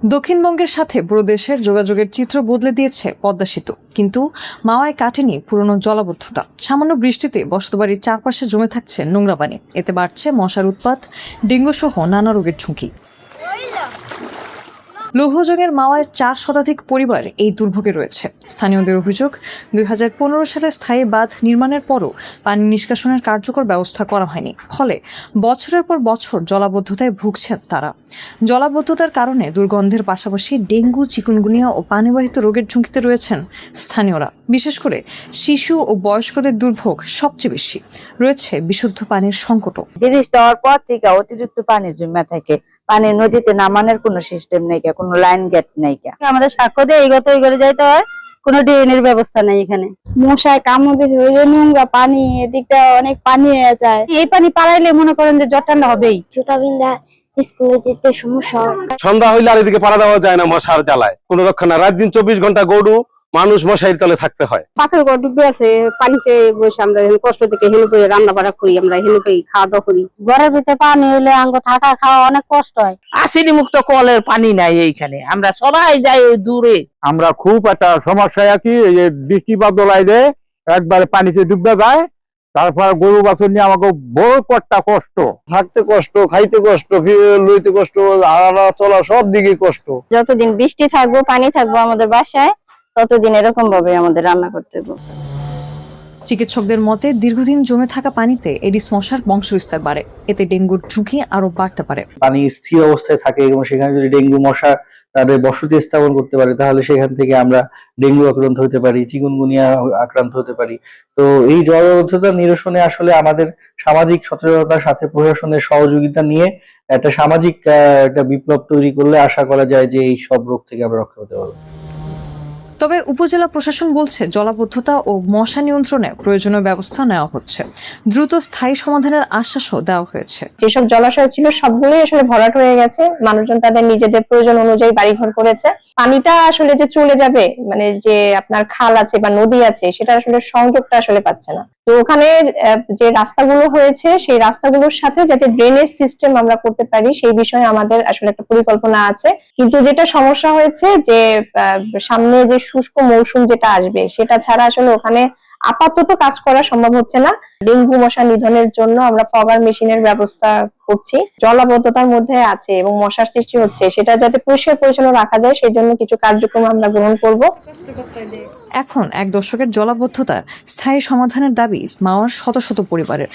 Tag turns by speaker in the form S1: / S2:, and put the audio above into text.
S1: দক্ষিণবঙ্গের সাথে পুরো দেশের যোগাযোগের চিত্র বদলে দিয়েছে পদ্মা সেতু, কিন্তু মাওয়ায় কাটেনি পুরনো জলাবদ্ধতা। সামান্য বৃষ্টিতে বসতবাড়ির চারপাশে জমে থাকছে নোংরা পানি। এতে বাড়ছে মশার উৎপাত, ডেঙ্গু সহ নানা রোগের ঝুঁকি। লৌহজংয়ের মাওয়ায় 4 শতাধিক পরিবার এই দুর্ভোগে রয়েছে। স্থানীয়দের অভিযোগ, 2015 সালে স্থায়ী বাঁধ নির্মাণের পরও পানি নিষ্কাশনের কার্যকর ব্যবস্থা করা হয়নি। ফলে বছরের পর বছর জলাবদ্ধতায় ভুগছেন তারা। জলাবদ্ধতার কারণে দুর্গন্ধের পাশাপাশি ডেঙ্গু, চিকুনগুনিয়া ও পানিবাহিত রোগের ঝুঁকিতে রয়েছেন স্থানীয়রা। বিশেষ করে শিশু ও বয়স্কদের দুর্ভোগ সবচেয়ে বেশি। রয়েছে বিশুদ্ধ পানির সংকটও।
S2: বৃষ্টি হওয়ার পর থেকে অতিরিক্ত পানি জমা থাকে, পানি নদীতে নামানোর কোনো সিস্টেম নেই, কোনো লাইন গেট নেই।
S3: আমাদের সাক্ষ্য দিয়ে এগোতে যাইতে হয়, কোনো ড্রেনের ব্যবস্থা নেই এখানে।
S4: মশায় কামড় দিয়েছে, ওই যে নোংরা পানি, এদিকটা অনেক পানি হয়ে যায়।
S3: এই পানি পাড়াইলে মনে করেন যে জ্বর ঠান্ডা হবেই।
S4: ছোটবিন্দা স্কুলে যেতে সমস্যা হয়।
S5: সন্ধ্যা হইলে আর এদিকে পাড়া দেওয়া যায় না, মশার জ্বালায় কোনো রক্ষা না। রাত দিন 24 ঘন্টা গরু মানুষ মশারির তলে থাকতে হয়।
S3: পাথর ঘর ডুবে আছে পানিতে, বসে আমরা কষ্ট থেকে হেলে করে রান্না বাড়া করি, আমরা হেলে করে খাওয়া দাওয়া করি।
S4: ঘরের ভিতরে পানি হইলে আঙ্গ থাকা খাওয়া অনেক কষ্ট হয়।
S6: আসেনি মুক্ত কলের পানি নাই এইখানে, আমরা সবাই যাই ওই দূরে।
S7: আমরা খুব একটা সমস্যায় আছি। এই যে বৃষ্টিপাত দোলাইলে একবারে পানিতে ডুবে যায়, তারপর গরু বাছুর নিয়ে আমাকে বড় কটা কষ্ট,
S5: থাকতে কষ্ট, খাইতে কষ্ট, লইতে কষ্ট, আড়া চলা সব দিকে কষ্ট।
S3: যতদিন বৃষ্টি থাকবো, পানি থাকবো আমাদের বাসায়, ততদিন এরকম ভাবে আমাদের রান্না করতে হবে।
S1: চিকিৎসকদের মতে, দীর্ঘদিন জমে থাকা পানিতে এডিস মশার বংশবিস্তার বাড়ে। এতে ডেঙ্গুর ঝুঁকি আরো বাড়তে পারে।
S8: পানি স্থির অবস্থায় থাকে এবং সেখানে যদি ডেঙ্গু মশা তাদের বসতি স্থাপন করতে পারে, তাহলে সেখান থেকে আমরা ডেঙ্গু আক্রান্ত হতে পারি, চিকুনগুনিয়া আক্রান্ত হতে পারি। তো এই জলাবদ্ধতা নিরসনে আসলে আমাদের সামাজিক সচেতনতার সাথে প্রশাসনের সহযোগিতা নিয়ে একটা সামাজিক একটা বিপ্লব তৈরি করলে আশা করা যায় যে এই সব রোগ থেকে আমরা রক্ষা পেতে পারবো।
S1: তবে উপজেলা প্রশাসন বলছে, জলাবদ্ধতা ও মশা নিয়ন্ত্রণে প্রয়োজনীয় ব্যবস্থা নেওয়া হচ্ছে। দ্রুত স্থায়ী সমাধানের আশ্বাসও দেওয়া হয়েছে।
S3: যেসব জলাশয় ছিল সবগুলোই আসলে ভরাট হয়ে গেছে, মানুষজন তাদের নিজেদের প্রয়োজন অনুযায়ী বাড়িঘর করেছে। পানিটা আসলে যে চলে যাবে, মানে যে আপনার খাল আছে বা নদী আছে, সেটা আসলে সংযোগটা আসলে পাচ্ছে না। তো ওখানে যে রাস্তাগুলো হয়েছে, সেই রাস্তাগুলোর সাথে যাতে ড্রেনেজ সিস্টেম আমরা করতে পারি, সেই বিষয়ে আমাদের আসলে একটা পরিকল্পনা আছে। কিন্তু যেটা সমস্যা হয়েছে যে সামনে যে শুষ্ক মৌসুম যেটা আসবে, সেটা ছাড়া আসলে ওখানে আপাতত কাজ করা সম্ভব হচ্ছে না। ডেঙ্গু মশা নিধনের জন্য আমরা ফগার মেশিনের ব্যবস্থা করছি। জলাবদ্ধতার মধ্যে আছে এবং মশার সৃষ্টি হচ্ছে, সেটা যাতে পরিষ্কার পরিচ্ছন্ন রাখা যায়, সেই জন্য কিছু কার্যক্রম আমরা গ্রহণ করব।
S1: এখন 1 দশকের জলাবদ্ধতার স্থায়ী সমাধানের দাবি মাওয়ার শত শত পরিবারের।